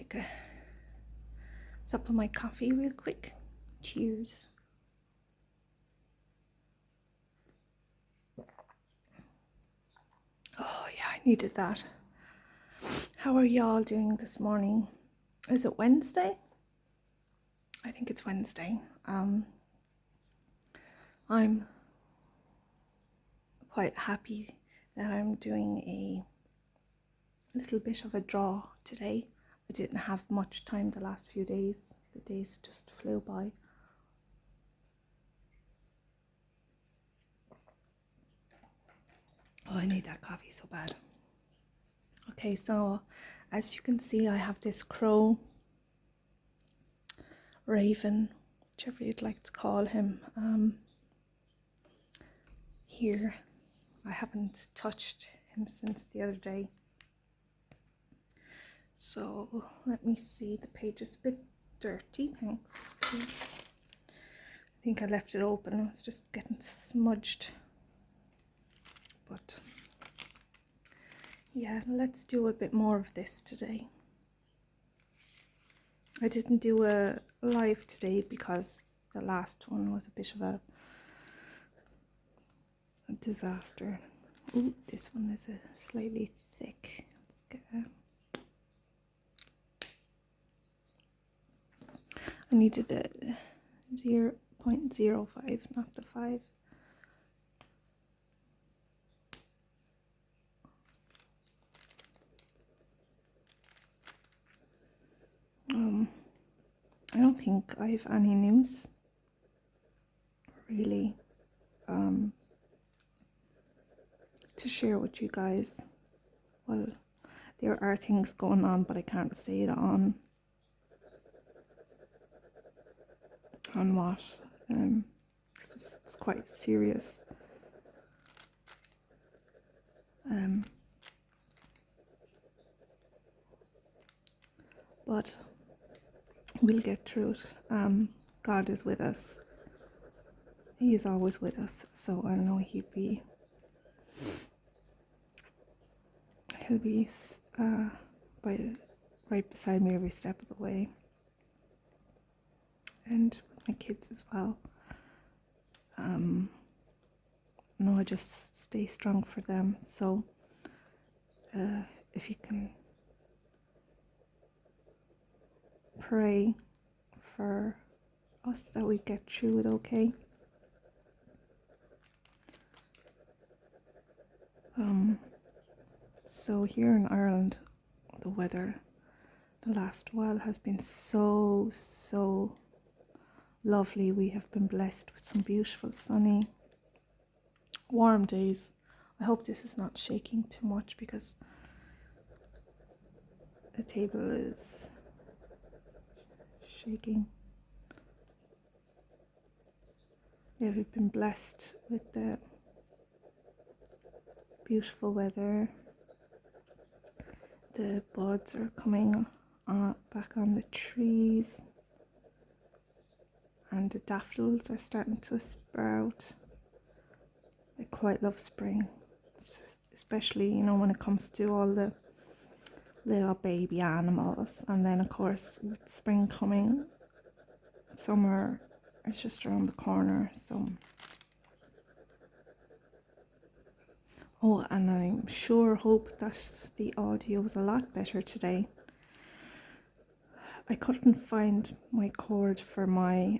take a sup of my coffee real quick. Cheers. Oh yeah, I needed that. How are y'all doing this morning? Is it Wednesday? I think it's Wednesday. I'm quite happy that I'm doing a little bit of a draw today. I didn't have much time the last few days. The days just flew by. Oh, I need that coffee so bad. Okay, so as you can see, I have this crow, raven, whichever you'd like to call him, here. I haven't touched him since the other day. So let me see, the page is a bit dirty, thanks. I think I left it open, it was just getting smudged. But yeah, let's do a bit more of this today. I didn't do a live today because the last one was a bit of a disaster. Ooh, this one is slightly thick. Let's get I needed a 0.05, not the 5. I don't think I have any news really to share with you guys. Well, there are things going on, but I can't say it on what. It's quite serious. But we'll get through it. God is with us. He is always with us, so I know he'll be right beside me every step of the way, and with my kids as well. I just stay strong for them. So if you can pray for us that we get through it okay. So here in Ireland, the weather the last while has been so lovely. We have been blessed with some beautiful sunny warm days. I hope this is not shaking too much because the table is shaking. Yeah, we've been blessed with the beautiful weather. The buds are coming back on the trees, and the daffodils are starting to sprout. I quite love spring, especially when it comes to all the little baby animals. And then of course with spring coming, summer is just around the corner. So and I'm hope that the audio was a lot better today. I couldn't find my cord for my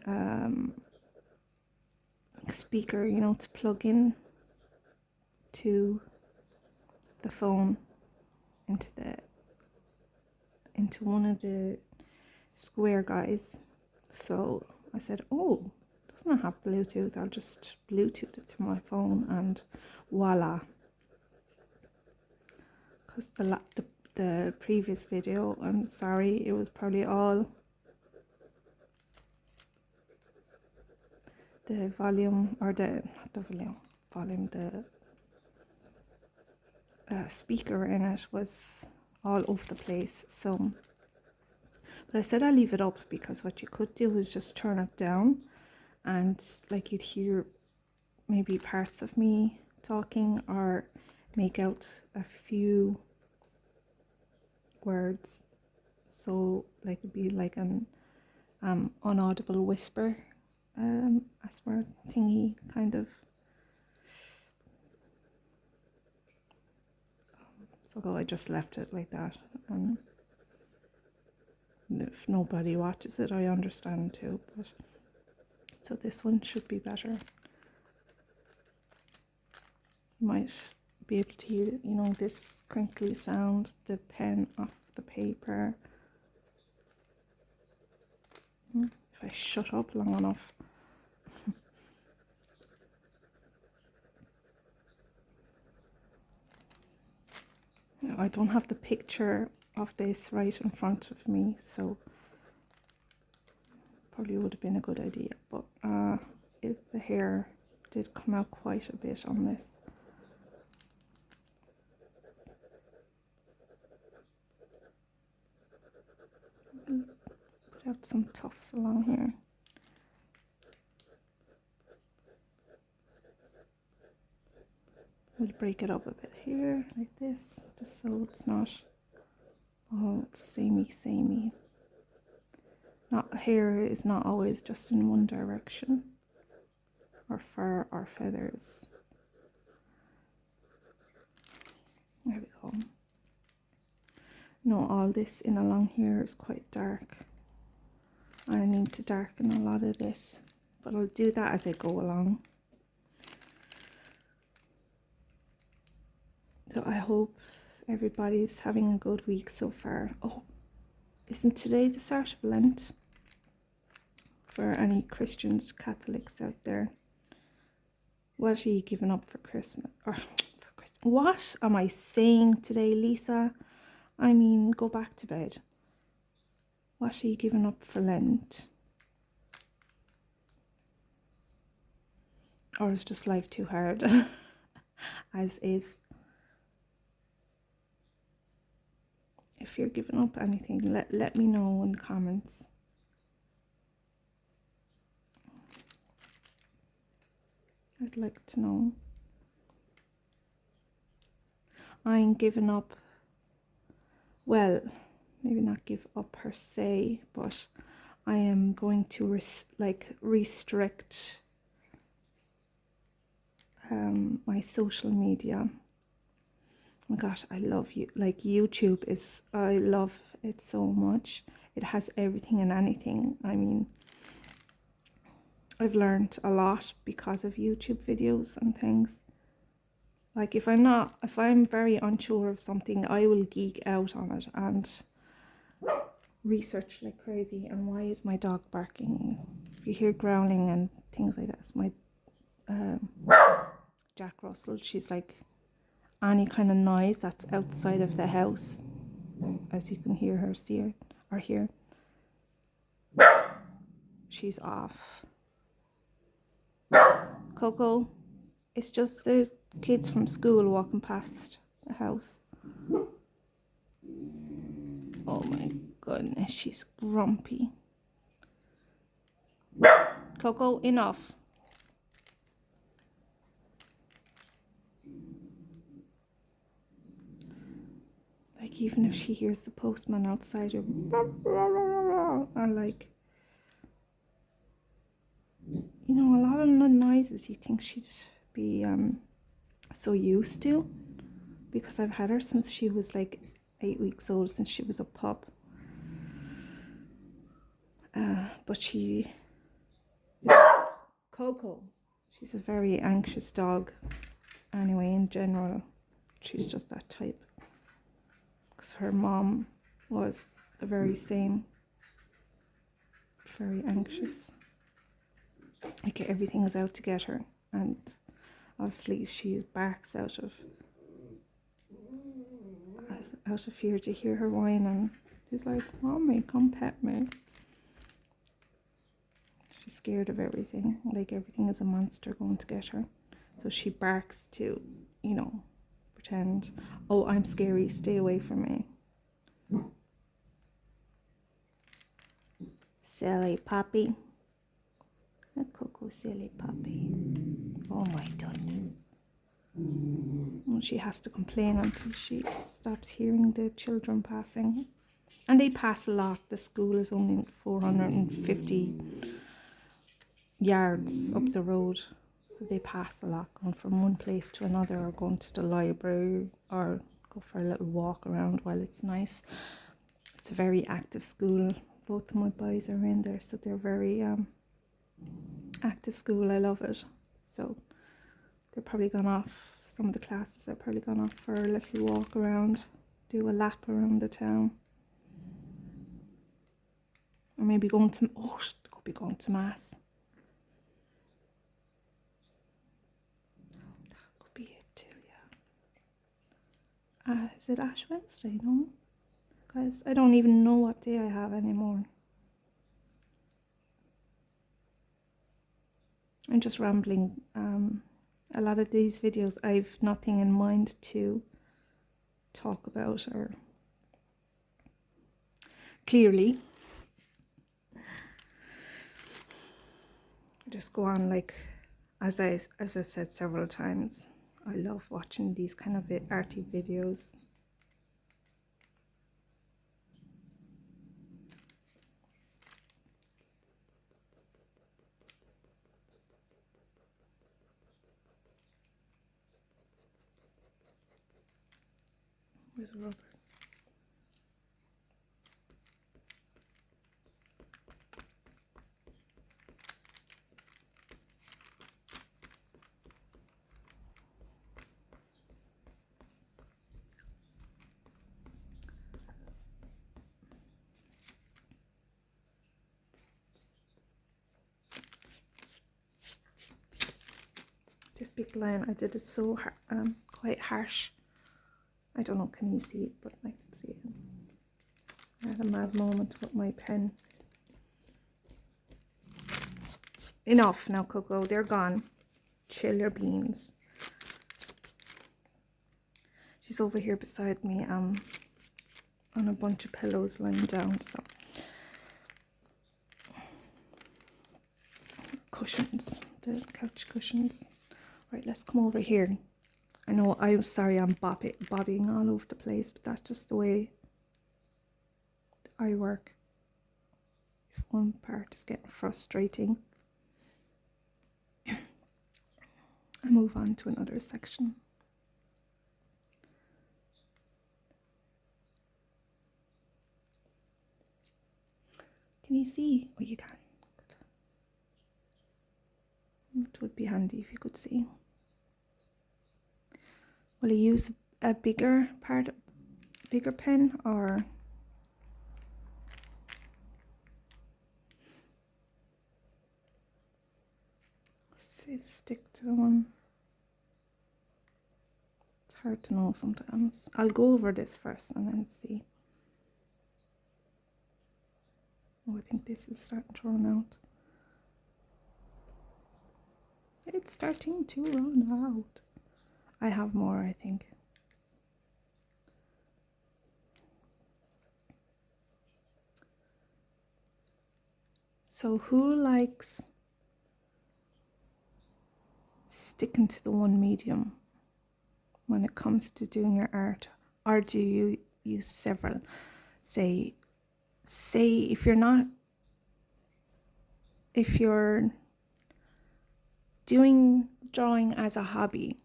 speaker, to plug in to the phone into one of the square guys. So I said, oh, it does not have Bluetooth. I'll just Bluetooth it to my phone, and voila. Because the previous video, I'm sorry, it was probably all the volume, or the speaker in it was all over the place. So, but I said I'll leave it up, because what you could do is just turn it down, and like you'd hear maybe parts of me talking, or make out a few words. so like it'd be like an unaudible whisper, ASMR thingy kind of. So I just left it like that, and if nobody watches it, I understand too. But so this one should be better. You might be able to hear, you know, this crinkly sound, the pen off the paper. If I shut up long enough. I don't have the picture of this right in front of me, so probably would have been a good idea, but the hair did come out quite a bit on this. Put out some tufts along here. We'll break it up a bit here, like this, just so it's not all samey. Hair is not always just in one direction, or fur or feathers. There we go. No, all this in along here is quite dark. I need to darken a lot of this, but I'll do that as I go along. So I hope everybody's having a good week so far. Oh, isn't today the start of Lent? For any Christians, Catholics out there, what are you giving up for Christmas? Or for Christmas? What am I saying today, Lisa? I mean, go back to bed. What are you giving up for Lent? Or is just life too hard? As is. If you're giving up anything, let me know in the comments. I'd like to know. I'm giving up, well, maybe not give up per se, but I am going to restrict my social media. Oh my gosh, I love you. Like YouTube is, I love it so much. It has everything and anything. I mean, I've learned a lot because of YouTube videos and things. Like if I'm very unsure of something, I will geek out on it and research like crazy. And why is my dog barking? If you hear growling and things like that, it's my Jack Russell. She's like, any kind of noise that's outside of the house, as you can hear her, see her, or hear, she's off. Coco, it's just the kids from school walking past the house. Oh my goodness, she's grumpy. Coco, enough. Like even if she hears the postman outside her, and like, you know, a lot of the noises you think she'd be so used to, because I've had her since she was like 8 weeks old, since she was a pup. But she, Coco, she's a very anxious dog. Anyway, in general, she's just that type. Because her mom was the very same, very anxious. Like everything is out to get her, and obviously she barks out of fear to hear her whine, and she's like, "Mommy, come pet me." She's scared of everything, like everything is a monster going to get her. So she barks to, you know, pretend, oh, I'm scary, stay away from me. Silly puppy. A Coco silly puppy. Oh my goodness. Well, she has to complain until she stops hearing the children passing. And they pass a lot. The school is only 450 yards up the road. So they pass a lot, going from one place to another, or going to the library, or go for a little walk around while it's nice. It's a very active school. Both of my boys are in there, so they're very active school. I love it. So they're probably gone off, some of the classes are probably gone off for a little walk around, do a lap around the town. Or maybe going to, could be going to mass. That could be it too, yeah. Is it Ash Wednesday? No? Guys, I don't even know what day I have anymore. I'm just rambling. A lot of these videos, I've nothing in mind to talk about, or clearly. Just go on, like, as I said several times, I love watching these kind of arty videos. Where's the rubber? This big line, I did it so quite harsh. I don't know, can you see it? But I can see it. I had a mad moment with my pen. Enough now, Coco, they're gone. Chill your beans. She's over here beside me on a bunch of pillows lying down, so. Cushions, the couch cushions. Right, let's come over here. I know, I'm sorry I'm bobbing all over the place, but that's just the way I work. If one part is getting frustrating, I move on to another section. Can you see? Oh, you can. It would be handy if you could see. Will you use a bigger pen, or stick to one? It's hard to know sometimes. I'll go over this first and then see. Oh, I think this is starting to run out. It's starting to run out. I have more, I think. So who likes sticking to the one medium when it comes to doing your art? Or do you use several? Say if you're doing drawing as a hobby,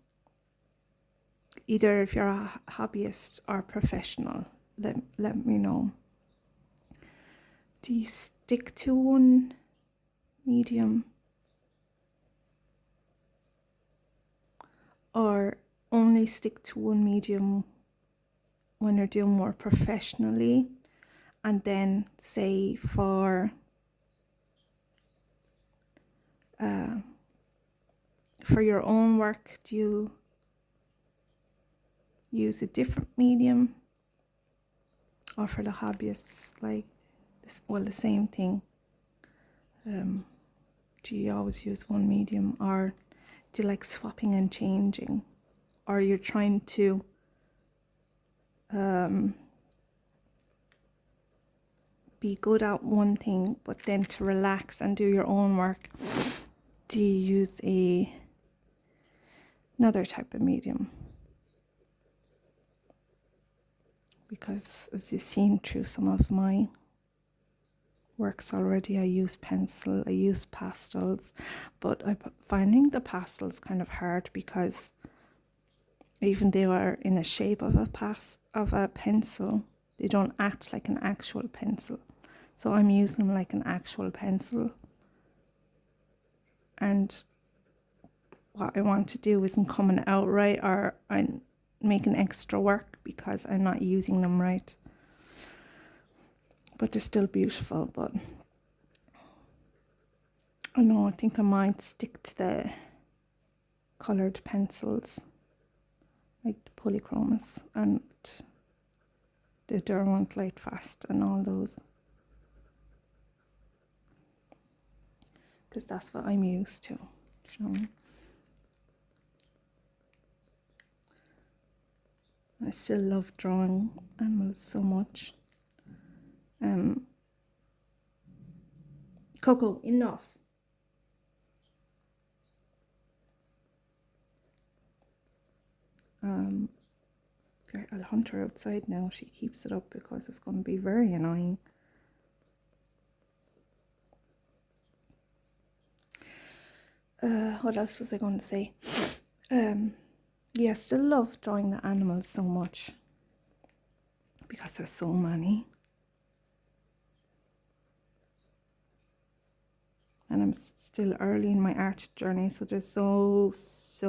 either if you're a hobbyist or professional, let me know. Do you stick to one medium, or only stick to one medium when you're doing more professionally, and then say for your own work, do you use a different medium? Or for the hobbyists, like this, well, the same thing. Do you always use one medium, or do you like swapping and changing? Or you're trying to be good at one thing, but then to relax and do your own work, do you use another type of medium? because as you've seen through some of my works already, I use pencil, I use pastels, but I'm finding the pastels kind of hard because even they are in the shape of a pencil, they don't act like an actual pencil. So I'm using them like an actual pencil, and what I want to do isn't coming out right, or I'm making extra work because I'm not using them right. But they're still beautiful. But I know, I think I might stick to the coloured pencils, like the polychromas and the Derwent Lightfast and all those, because that's what I'm used to, you know. I still love drawing animals so much. Coco, enough. Okay, I'll hunt her outside now. She keeps it up because it's going to be very annoying. What else was I going to say? Yeah, I still love drawing the animals so much because there's so many. And I'm still early in my art journey, so there's so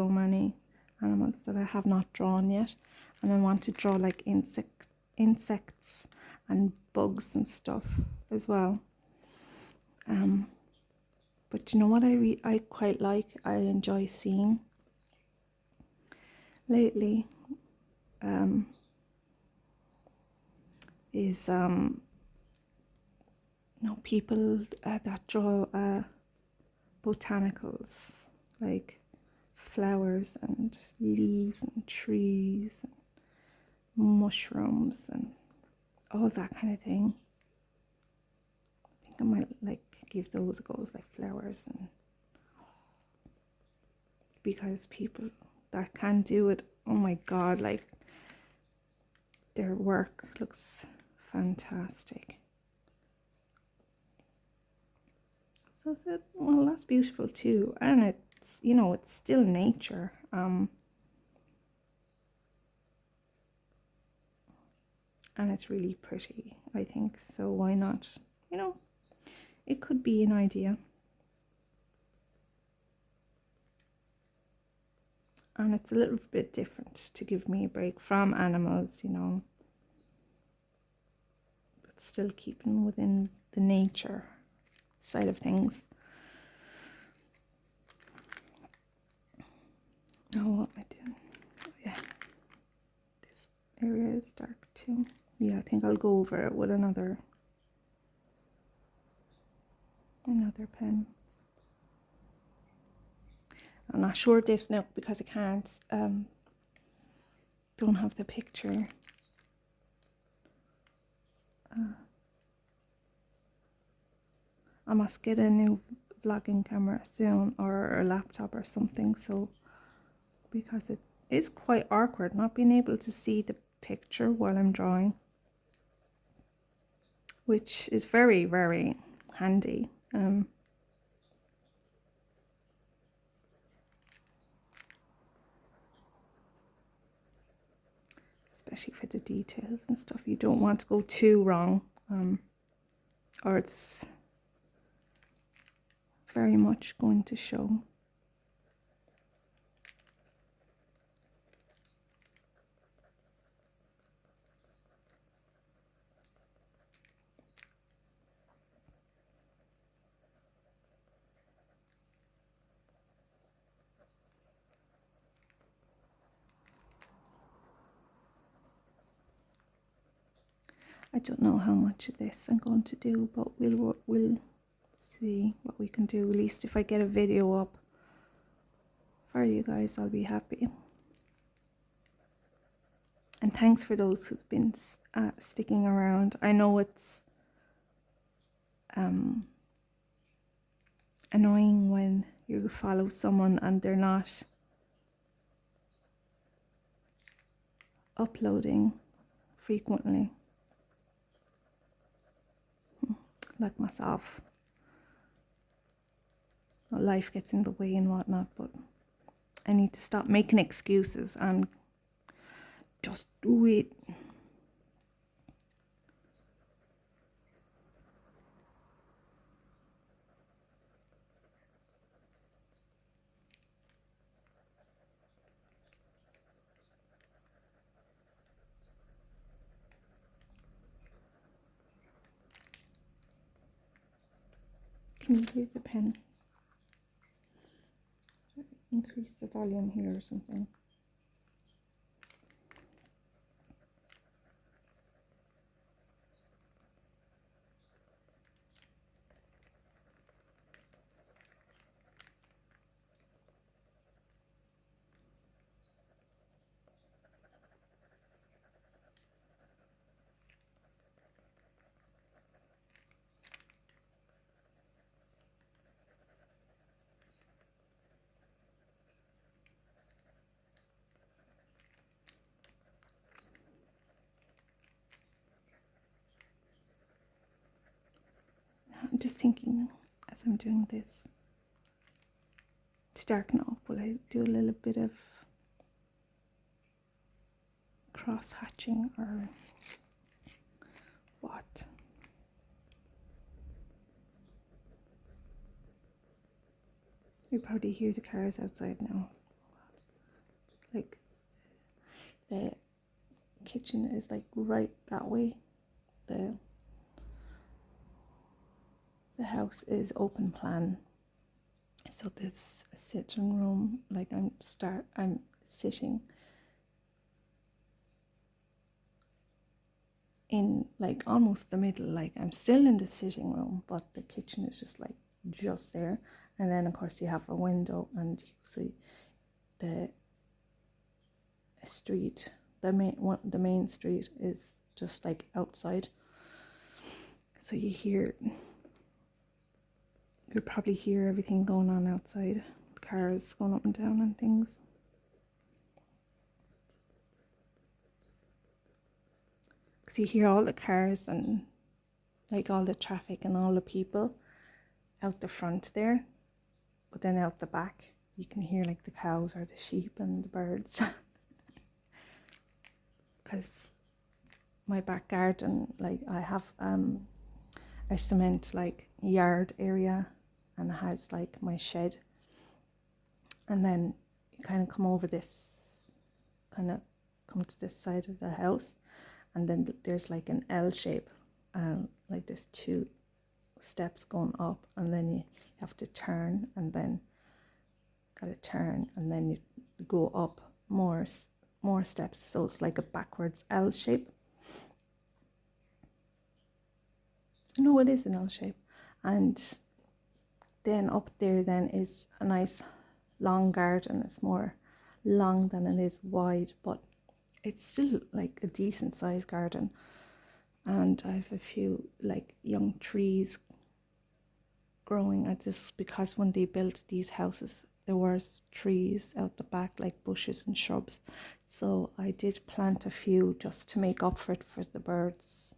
many animals that I have not drawn yet. And I want to draw like insects and bugs and stuff as well. But you know what I quite like, I enjoy seeing lately, is people that draw botanicals, like flowers and leaves and trees and mushrooms and all that kind of thing. I think I might like give those a go, like flowers, and because people that can do it, oh my god, like their work looks fantastic. So I said, well, that's beautiful too, and it's, you know, it's still nature. And it's really pretty, I think, so why not? You know, it could be an idea. And it's a little bit different to give me a break from animals, you know, but still keeping within the nature side of things. Oh, what am I doing? Oh, yeah, this area is dark too. Yeah, I think I'll go over it with another pen. I'm not sure this now because I can't, don't have the picture. I must get a new vlogging camera soon, or a laptop or something, so because it is quite awkward not being able to see the picture while I'm drawing, which is very, very handy. Especially for the details and stuff, you don't want to go too wrong, or it's very much going to show. I don't know how much of this I'm going to do, but we'll see what we can do. At least if I get a video up for you guys, I'll be happy. And thanks for those who've been sticking around. I know it's annoying when you follow someone and they're not uploading frequently. Like myself. Life gets in the way and whatnot, but I need to stop making excuses and just do it. Can you hear the pen? Increase the volume here or something. I'm just thinking as I'm doing this, to darken it up, will I do a little bit of cross hatching or what? You probably hear the cars outside now. Like the kitchen is like right that way. The house is open plan, so this sitting room, like I'm sitting in like almost the middle, like I'm still in the sitting room, but the kitchen is just like just there. And then of course you have a window and you see the street, the main street is just like outside, so you'll probably hear everything going on outside, cars going up and down and things. Because you hear all the cars and like all the traffic and all the people out the front there, but then out the back you can hear like the cows or the sheep and the birds. Because my back garden, like I have a cement like yard area, and it has like my shed, and then you kind of come over this, kind of come to this side of the house, and then there's like an L shape, like there's 2 steps going up, and then you have to turn, and then gotta turn, and then you go up more steps, so it's like a backwards L shape. No, it is an L shape. And then up there then is a nice long garden. It's more long than it is wide, but it's still like a decent sized garden. And I have a few like young trees growing. Because when they built these houses there was trees out the back, like bushes and shrubs, so I did plant a few just to make up for it for the birds,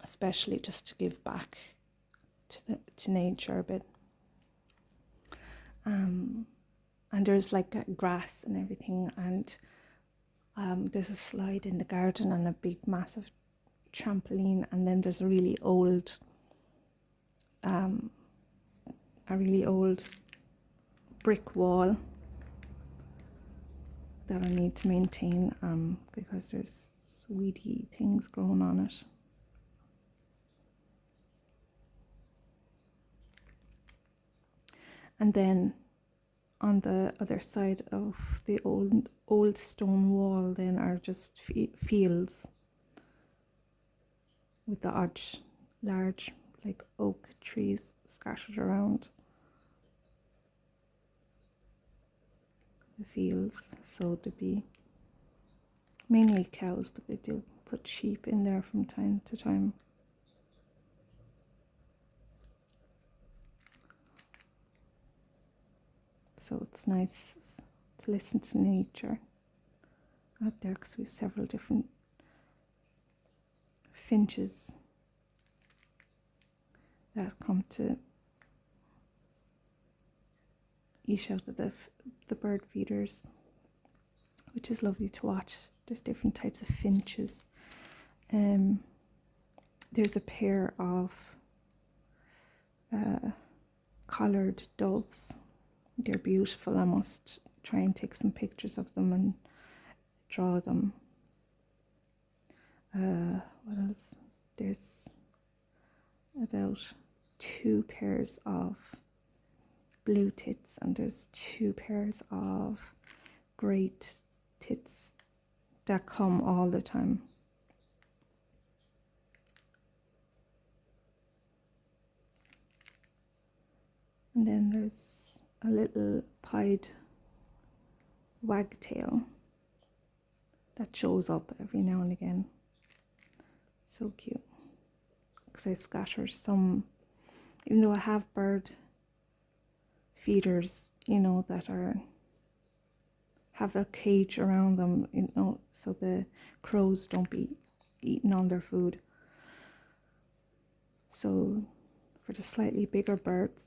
especially just to give back to nature a bit. And there's like grass and everything, and there's a slide in the garden and a big massive trampoline, and then there's a really old brick wall that I need to maintain, because there's weedy things growing on it. And then on the other side of the old stone wall then are just fields with the odd large like oak trees scattered around the fields. So there'd be mainly cows, but they do put sheep in there from time to time. So it's nice to listen to nature out there because we have several different finches that come to eat out of the bird feeders, which is lovely to watch. There's different types of finches. There's a pair of collared doves. They're beautiful. I must try and take some pictures of them and draw them. What else? There's about 2 pairs of blue tits, and there's 2 pairs of great tits that come all the time. And then there's a little pied wagtail that shows up every now and again. So cute. Because I scatter some, even though I have bird feeders, you know, that have a cage around them, you know, so the crows don't be eating all their food. So for the slightly bigger birds,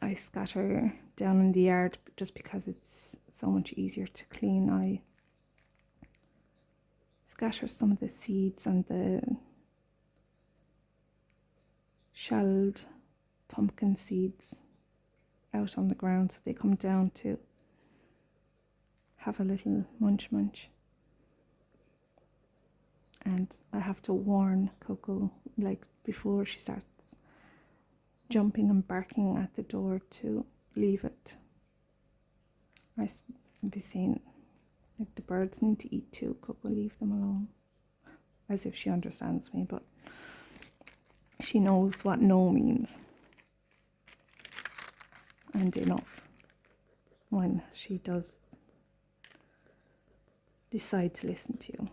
I scatter down in the yard just because it's so much easier to clean. I scatter some of the seeds and the shelled pumpkin seeds out on the ground so they come down to have a little munch. And I have to warn Coco, like, before she starts jumping and barking at the door to leave it. I be saying, like, the birds need to eat too, Coco, leave them alone. As if she understands me, but she knows what no means. And enough when she does decide to listen to you.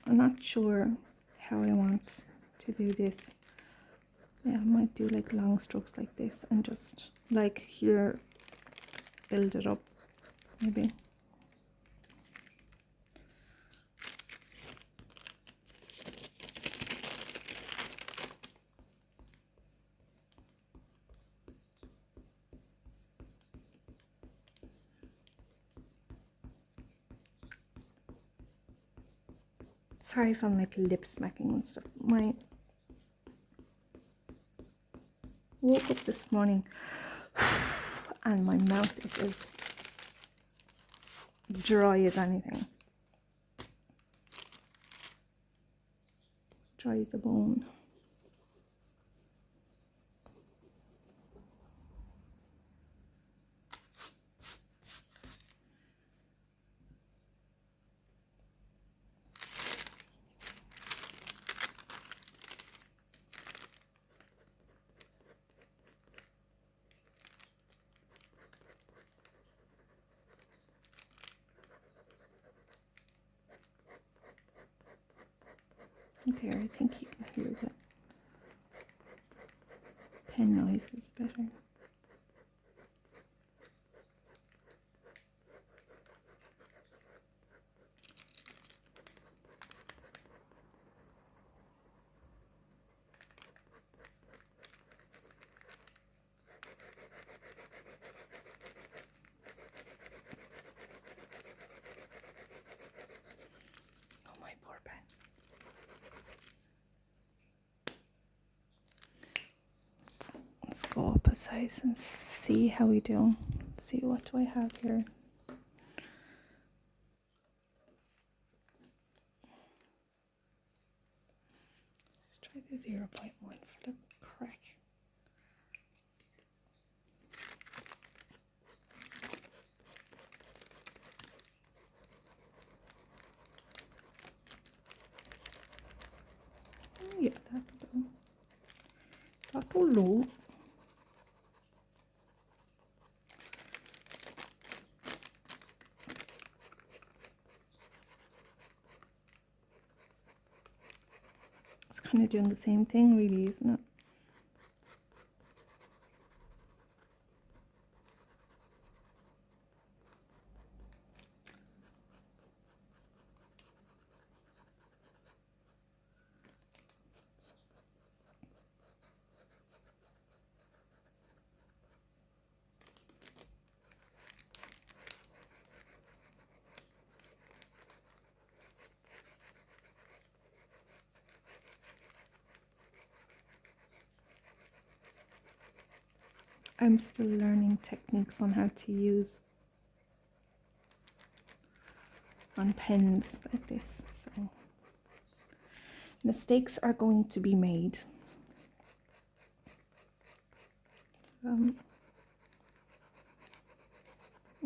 I'm not sure how I want to do this. Yeah, I might do like long strokes like this and just like here build it up maybe. Sorry if I'm like lip smacking and stuff. Woke up this morning and my mouth is as dry as anything. Dry as a bone. There, I think you can hear the pen noises better. Oh, my poor pen. Let's go up a size and see how we do. See, what do I have here? Let's try the 0.1 for the crack. Oh, yeah, that'll do. kind of doing the same thing really, isn't it? I'm still learning techniques on how to use on pens like this, so mistakes are going to be made.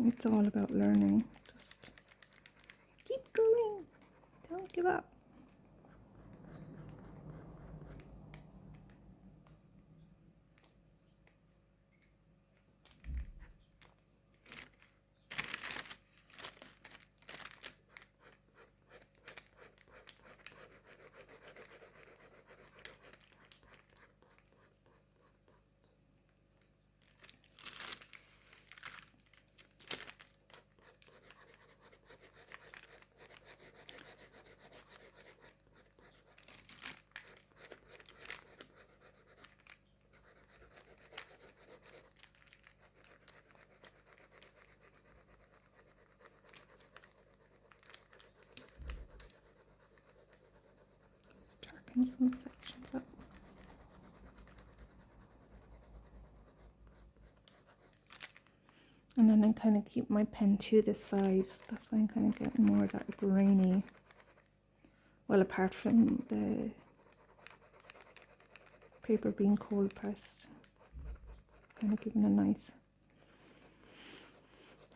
It's all about learning. Just keep going, don't give up. Darken some sections up. And then I kind of keep my pen to the side. That's why I'm kind of getting more of that grainy. Well, apart from the paper being cold pressed, kind of giving a nice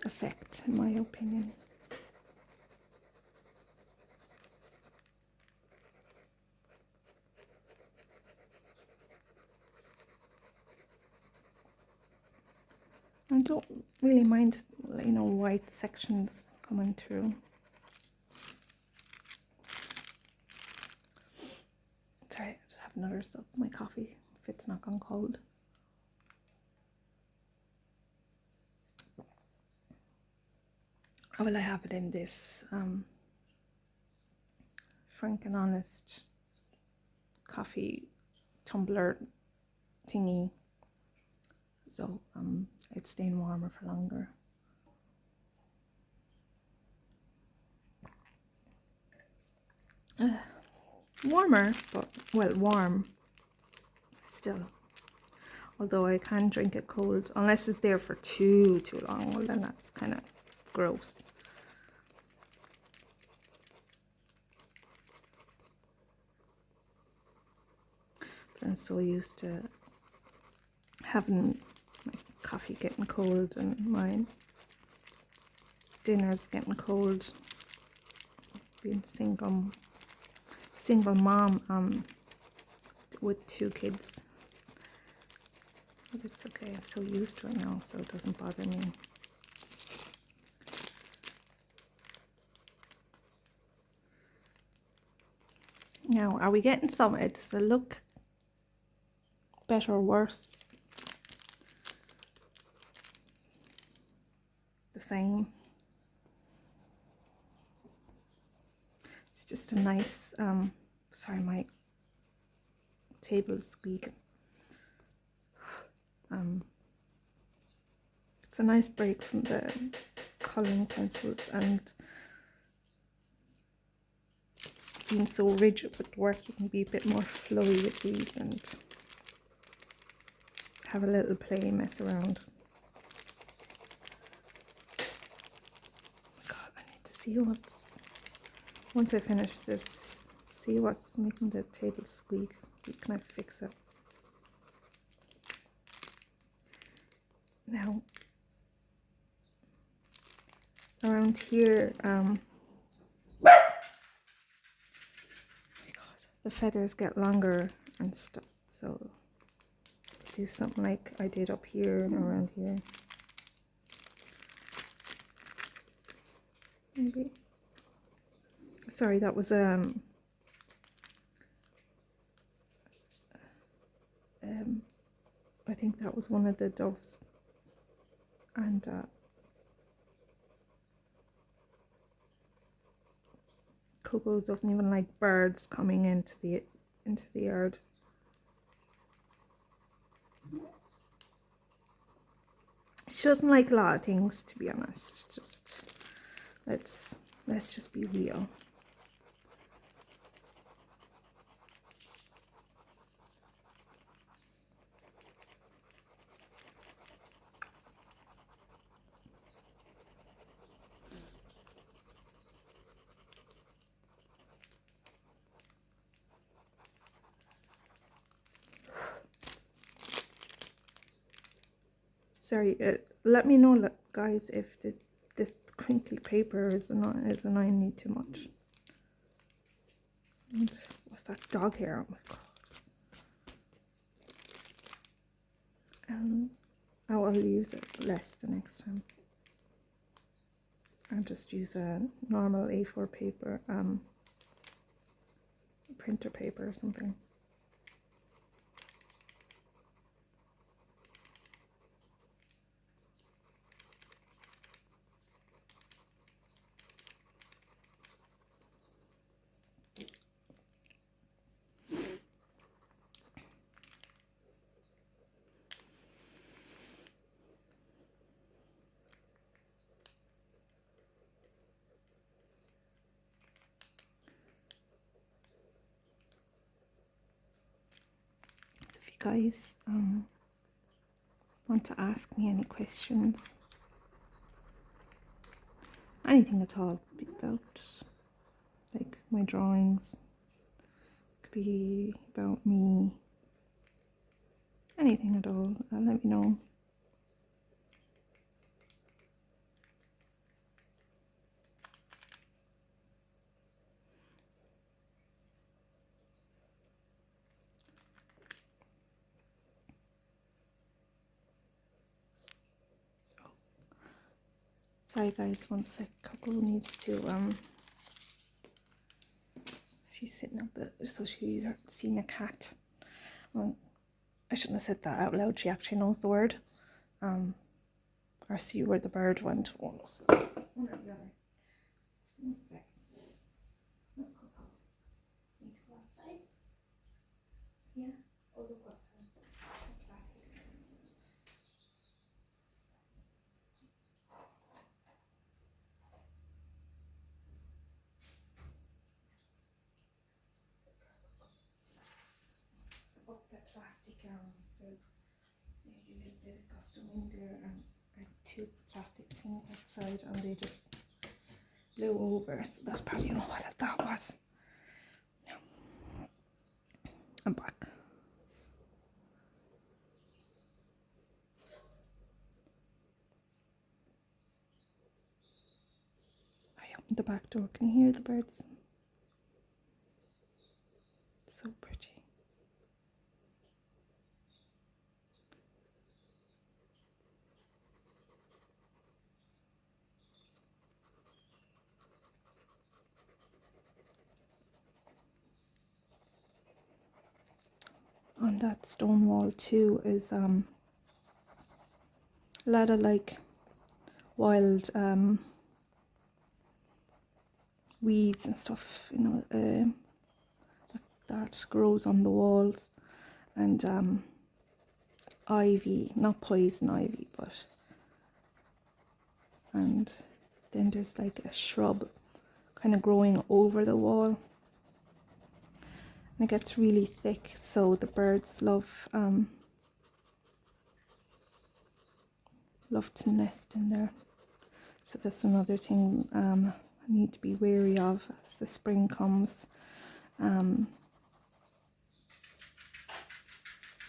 effect, in my opinion. I don't really mind, you know, white sections coming through. Sorry, I just have another sip of my coffee if it's not gone cold. Oh, well, I have it in this Frank and Honest coffee tumbler thingy, so it's staying warmer for longer. Warmer, but well, warm still. Although I can drink it cold, unless it's there for too long. Well, then that's kind of gross. But I'm so used to having my coffee getting cold and my dinner's getting cold. Being single mom with 2 kids. But it's okay, I'm so used to it now, so it doesn't bother me. Now, are we getting somewhere? Does it look better or worse? The same. It's just a nice, sorry, my table squeak. It's a nice break from the colouring pencils and being so rigid with work. You can be a bit more flowy with these and have a little play, mess around. God, I need to see what's, once I finish this, see what's making the table squeak. See, can I fix it? Now, around here, oh my God, the feathers get longer and stuff, so do something like I did up here and around here. Maybe. Sorry, that was was one of the doves, and Coco doesn't even like birds coming into the yard. She doesn't like a lot of things, to be honest. Just let's just be real. Sorry, let me know, guys, if this crinkly paper is annoying me too much. And what's that dog hair? Oh my god. I will use it less the next time. I'll just use a normal A4 paper, printer paper or something. If you guys want to ask me any questions, anything at all about like my drawings, could be about me, anything at all, let me know. Sorry guys, one sec. Coco needs to she's sitting up there, so she's seen a cat. Well, I shouldn't have said that out loud. She actually knows the word. Or see where the bird went. One or the other. One sec. Look, Coco. Need to go outside? Yeah. Oh, look what plastic. What's that plastic? There's maybe a little bit of gust of wind there, and two plastic things outside, and they just blew over. So that's probably what that was. Yeah. I'm back. I opened the back door. Can you hear the birds? It's so pretty. On that stone wall too is a lot of like wild weeds and stuff, you know, that grows on the walls, and ivy, not poison ivy, but, and then there's like a shrub kind of growing over the wall, and it gets really thick, so the birds love to nest in there. So that's another thing I need to be wary of as the spring comes.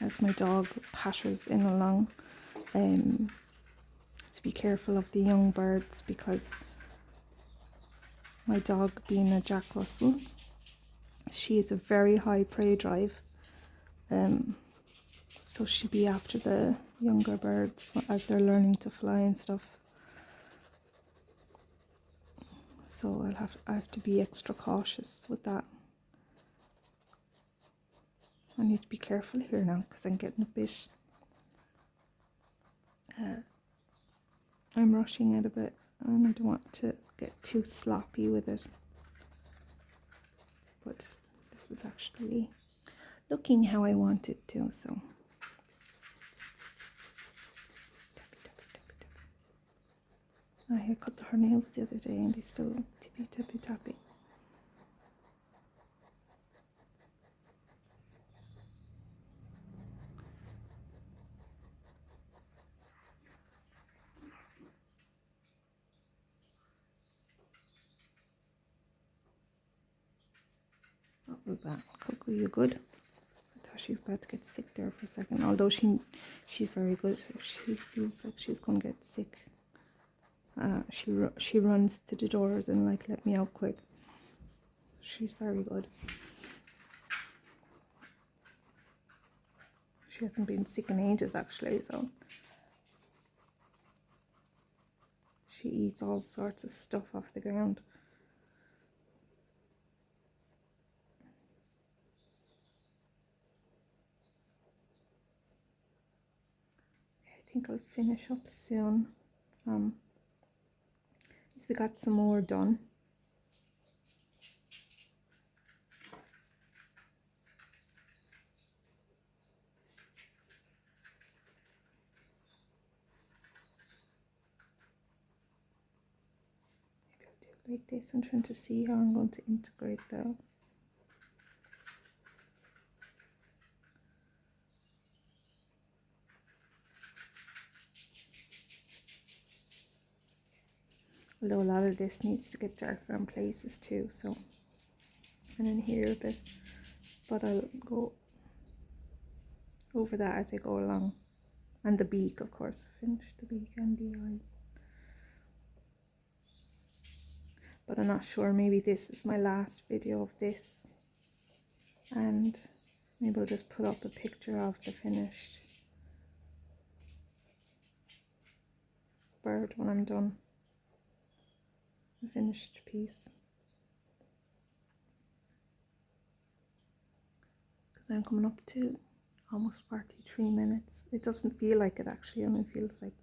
As my dog patters in along, to be careful of the young birds, because my dog, being a Jack Russell, she is a very high prey drive, so she'll be after the younger birds as they're learning to fly and stuff. So I have to be extra cautious with that. I need to be careful here now because I'm getting a bit I'm rushing it a bit and I don't want to get too sloppy with it. But this is actually looking how I want it to, so. I cut her nails the other day and they still tippy tappy tappy. What was that? Coco, you good? I thought she was about to get sick there for a second. Although she's very good. If she feels like she's gonna get sick, she runs to the doors and like, let me out quick. She's very good. She hasn't been sick in ages actually, so she eats all sorts of stuff off the ground. I think I'll finish up soon. As we got some more done. Maybe I'll do it like this. I'm trying to see how I'm going to integrate that. Although a lot of this needs to get darker in places too, so, and in here a bit, but I'll go over that as I go along. And the beak, of course, finish the beak and the eye. But I'm not sure, maybe this is my last video of this, and maybe I'll just put up a picture of the finished bird when I'm done. The finished piece. Because I'm coming up to almost 43 minutes. It doesn't feel like it actually, only feels like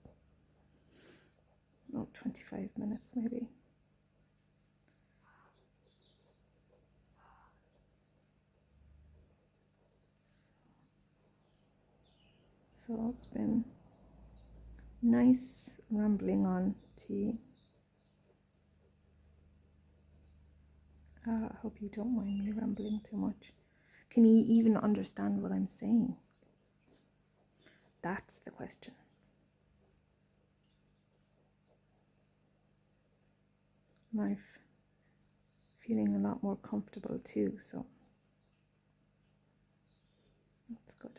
25 minutes maybe. So it's been nice rambling on tea. I hope you don't mind me rambling too much. Can you even understand what I'm saying? That's the question. And I'm feeling a lot more comfortable too, so that's good.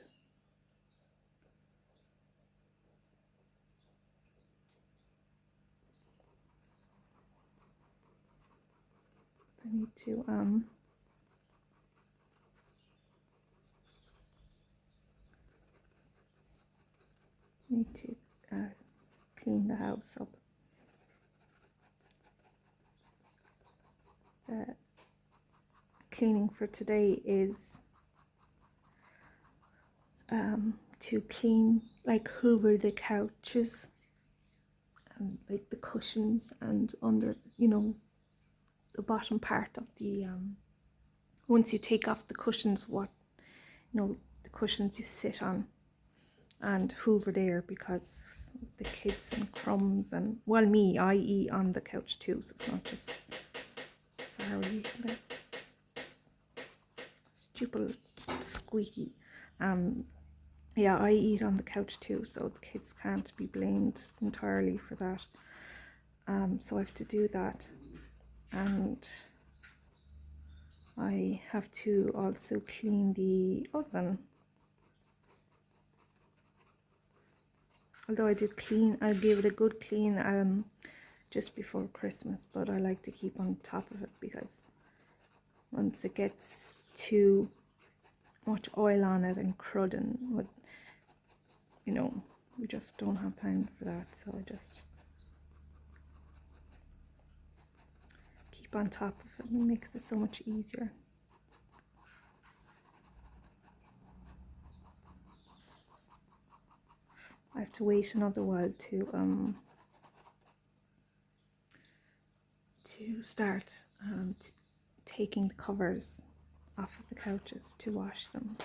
I need to clean the house up. Cleaning for today is to clean, like hoover the couches and like the cushions and under, you know, the bottom part of the once you take off the cushions, what, you know, the cushions you sit on, and hoover there, because the kids and crumbs, and well, me, I eat on the couch too, so it's not just, sorry, the stupid squeaky. Yeah, I eat on the couch too, so the kids can't be blamed entirely for that. So I have to do that, and I have to also clean the oven. Although I gave it a good clean just before Christmas, but I like to keep on top of it, because once it gets too much oil on it and crud, and what, you know, we just don't have time for that, so I just keep on top of it, and it makes it so much easier. I have to wait another while to start taking the covers off of the couches to wash them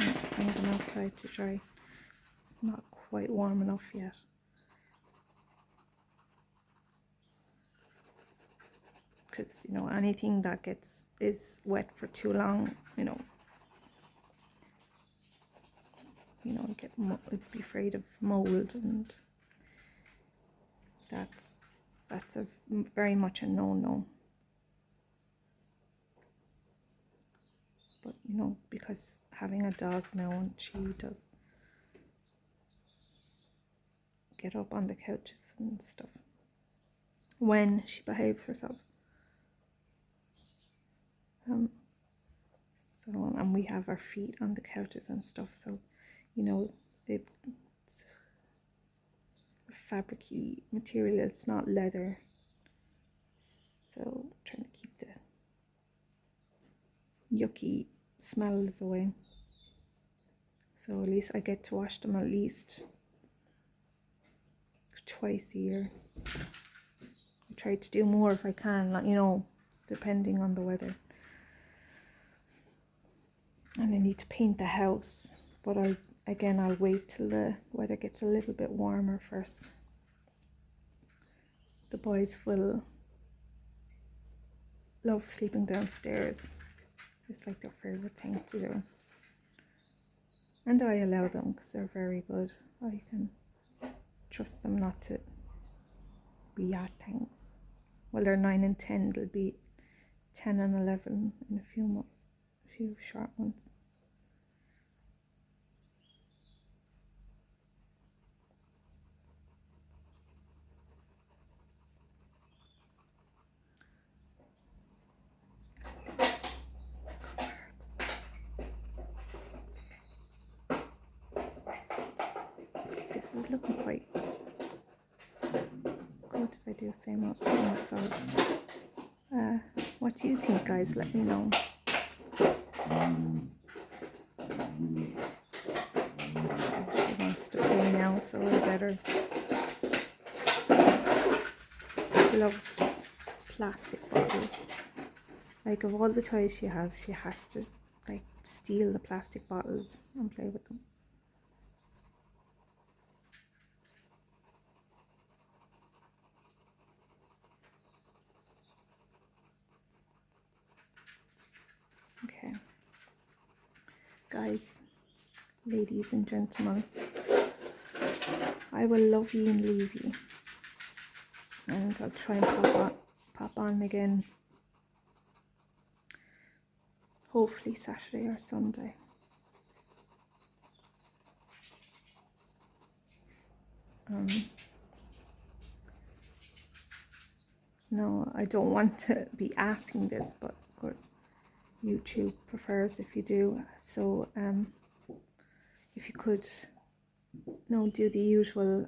and hang them outside to dry. It's not quite warm enough yet. Because, you know, anything that is wet for too long, you know, I'd be afraid of mold, and that's a very much a no-no. But, you know, because having a dog now, and she does get up on the couches and stuff when she behaves herself. So, and we have our feet on the couches and stuff, so, you know, it's a fabric-y material, it's not leather, so trying to keep the yucky smells away. So at least I get to wash them at least twice a year. I try to do more if I can, you know, depending on the weather. And I need to paint the house, but I'll wait till the weather gets a little bit warmer first. The boys will love sleeping downstairs. It's like their favorite thing to do. And I allow them because they're very good. I can trust them not to be at things. Well, they're 9 and 10. They'll be 10 and 11 in a few months, a few short months. This is looking quite good if I do the same up on the side. What do you think, guys? Let me know. She wants to play now, so I better. She loves plastic bottles. Like, of all the toys she has to like steal the plastic bottles and play with them. Okay, guys, ladies and gentlemen, I will love you and leave you, and I'll try and pop on again, hopefully Saturday or Sunday. No, I don't want to be asking this, but of course YouTube prefers if you do. So if you could, you know, do the usual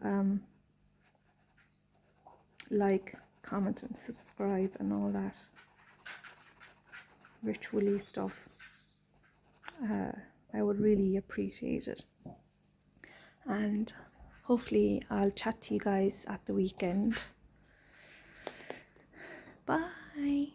like, comment and subscribe and all that ritually stuff, I would really appreciate it. And hopefully I'll chat to you guys at the weekend. Bye.